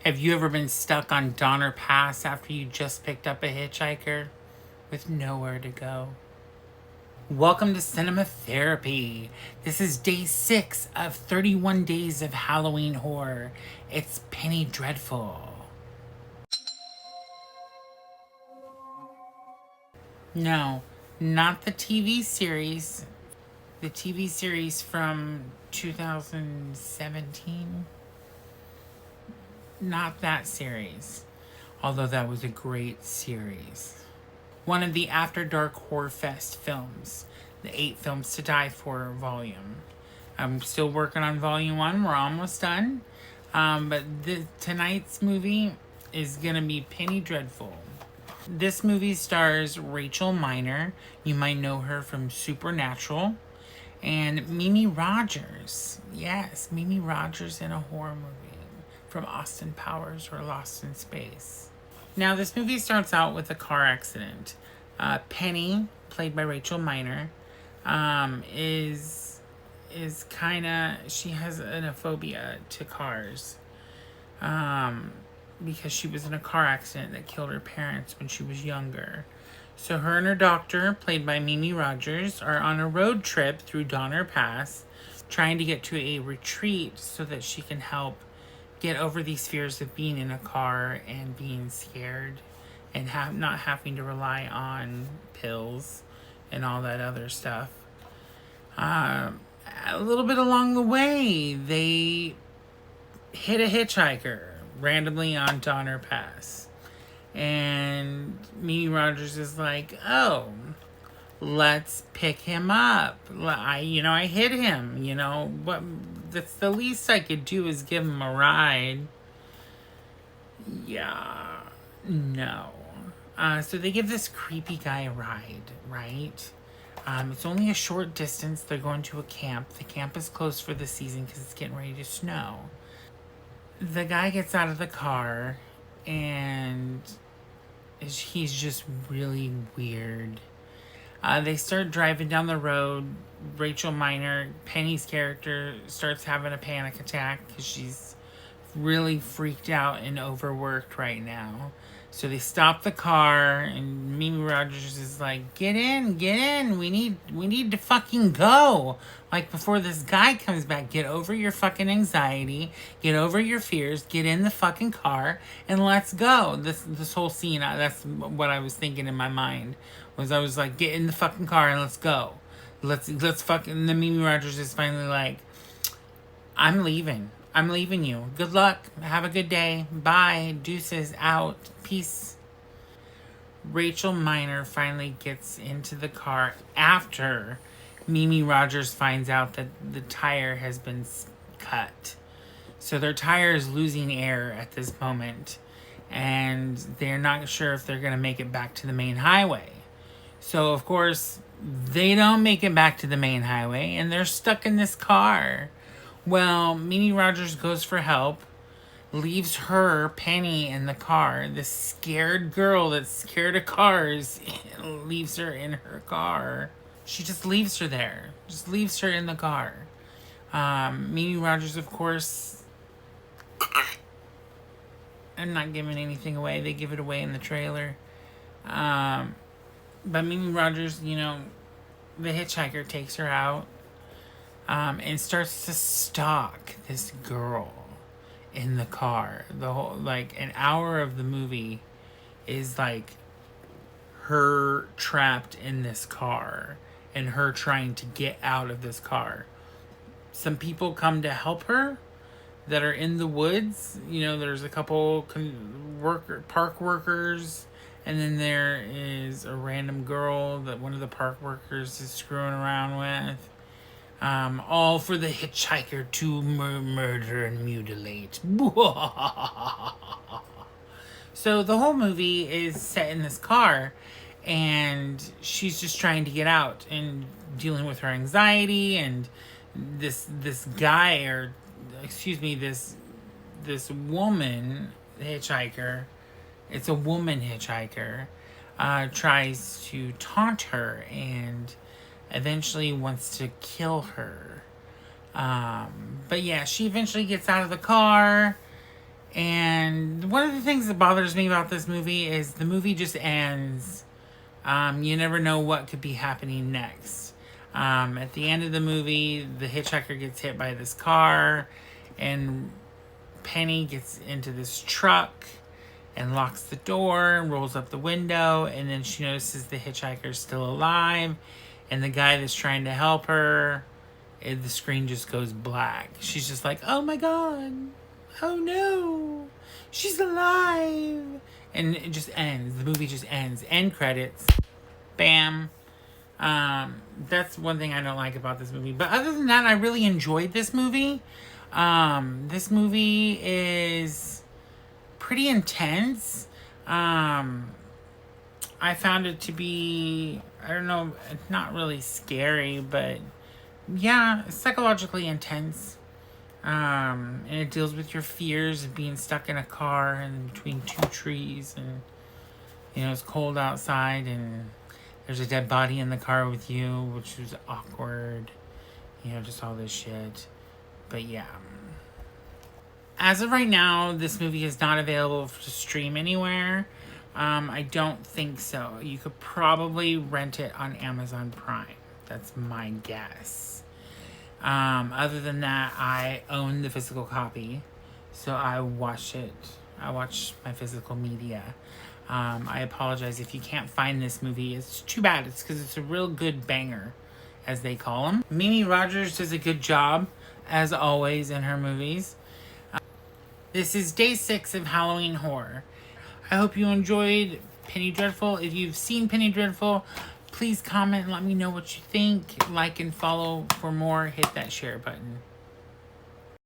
Have you ever been stuck on Donner Pass after you just picked up a hitchhiker with nowhere to go? Welcome to Cinema Therapy. This is day 6 of 31 days of Halloween horror. It's Penny Dreadful. No, not the TV series. The TV series from 2017. Not that series, although that was a great series. One of the After Dark Horror Fest films, the 8 Films to Die For volume. I'm still working on volume 1. We're almost done. But tonight's movie is going to be Penny Dreadful. This movie stars Rachel Miner. You might know her from Supernatural. And Mimi Rogers. Yes, Mimi Rogers in a horror movie from Austin Powers or Lost in Space. Now, this movie starts out with a car accident. Penny, played by Rachel Miner, is kind of, she has a phobia to cars. Because she was in a car accident that killed her parents when she was younger. So her and her doctor, played by Mimi Rogers, are on a road trip through Donner Pass, trying to get to a retreat so that she can help get over these fears of being in a car and being scared and not having to rely on pills and all that other stuff. A little bit along the way, they hit a hitchhiker randomly on Donner Pass. And Mimi Rogers is like, oh, let's pick him up. I hit him, what? That's the least I could do is give him a ride. Yeah, no. So they give this creepy guy a ride, right? It's only a short distance. They're going to a camp. The camp is closed for the season because it's getting ready to snow. The guy gets out of the car and he's just really weird. They start driving down the road. Rachel Miner, Penny's character, starts having a panic attack because she's really freaked out and overworked right now. So they stop the car, and Mimi Rogers is like, get in, we need to fucking go. Like, before this guy comes back, get over your fucking anxiety, get over your fears, get in the fucking car, and let's go. This whole scene, that's what I was thinking in my mind, I was like, get in the fucking car and let's go. Let's fucking, and then Mimi Rogers is finally like, I'm leaving you. Good luck. Have a good day. Bye. Deuces. Out. Peace. Rachel Miner finally gets into the car after Mimi Rogers finds out that the tire has been cut. So their tire is losing air at this moment, and they're not sure if they're going to make it back to the main highway. So, of course, they don't make it back to the main highway, and they're stuck in this car. Well, Mimi Rogers goes for help, leaves her, Penny, in the car. This scared girl that's scared of cars leaves her in her car. She just leaves her there. Just leaves her in the car. Mimi Rogers, of course, I'm not giving anything away. They give it away in the trailer. But Mimi Rogers, the hitchhiker takes her out. And starts to stalk this girl in the car. The whole, an hour of the movie is her trapped in this car and her trying to get out of this car. Some people come to help her that are in the woods. There's a couple park workers, and then there is a random girl that one of the park workers is screwing around with. All for the hitchhiker to murder and mutilate. So the whole movie is set in this car, and she's just trying to get out and dealing with her anxiety, and this guy, or excuse me, this woman hitchhiker, it's a woman hitchhiker, tries to taunt her and eventually wants to kill her. But yeah, she eventually gets out of the car, And one of the things that bothers me about this movie is the movie just ends. You never know what could be happening next. At the end of the movie, the hitchhiker gets hit by this car, and Penny gets into this truck and locks the door and rolls up the window, and then she notices the hitchhiker's still alive, and the guy that's trying to help her, and the screen just goes black. She's just like, oh my god, oh no, she's alive. And it just ends. The movie just ends. End credits. Bam. That's one thing I don't like about this movie. But other than that, I really enjoyed this movie. This movie is pretty intense. I found it to be, I don't know, not really scary, but yeah, psychologically intense. And it deals with your fears of being stuck in a car and between two trees, and you know, it's cold outside and there's a dead body in the car with you, which was awkward. You know, just all this shit. But yeah. As of right now, this movie is not available to stream anywhere. I don't think so. You could probably rent it on Amazon Prime. That's my guess. Other than that, I own the physical copy. So I watch it. I watch my physical media. I apologize if you can't find this movie. It's too bad. It's because it's a real good banger, as they call them. Mimi Rogers does a good job, as always, in her movies. This is day 6 of Halloween Horror. I hope you enjoyed Penny Dreadful. If you've seen Penny Dreadful, please comment and let me know what you think. Like and follow for more. Hit that share button.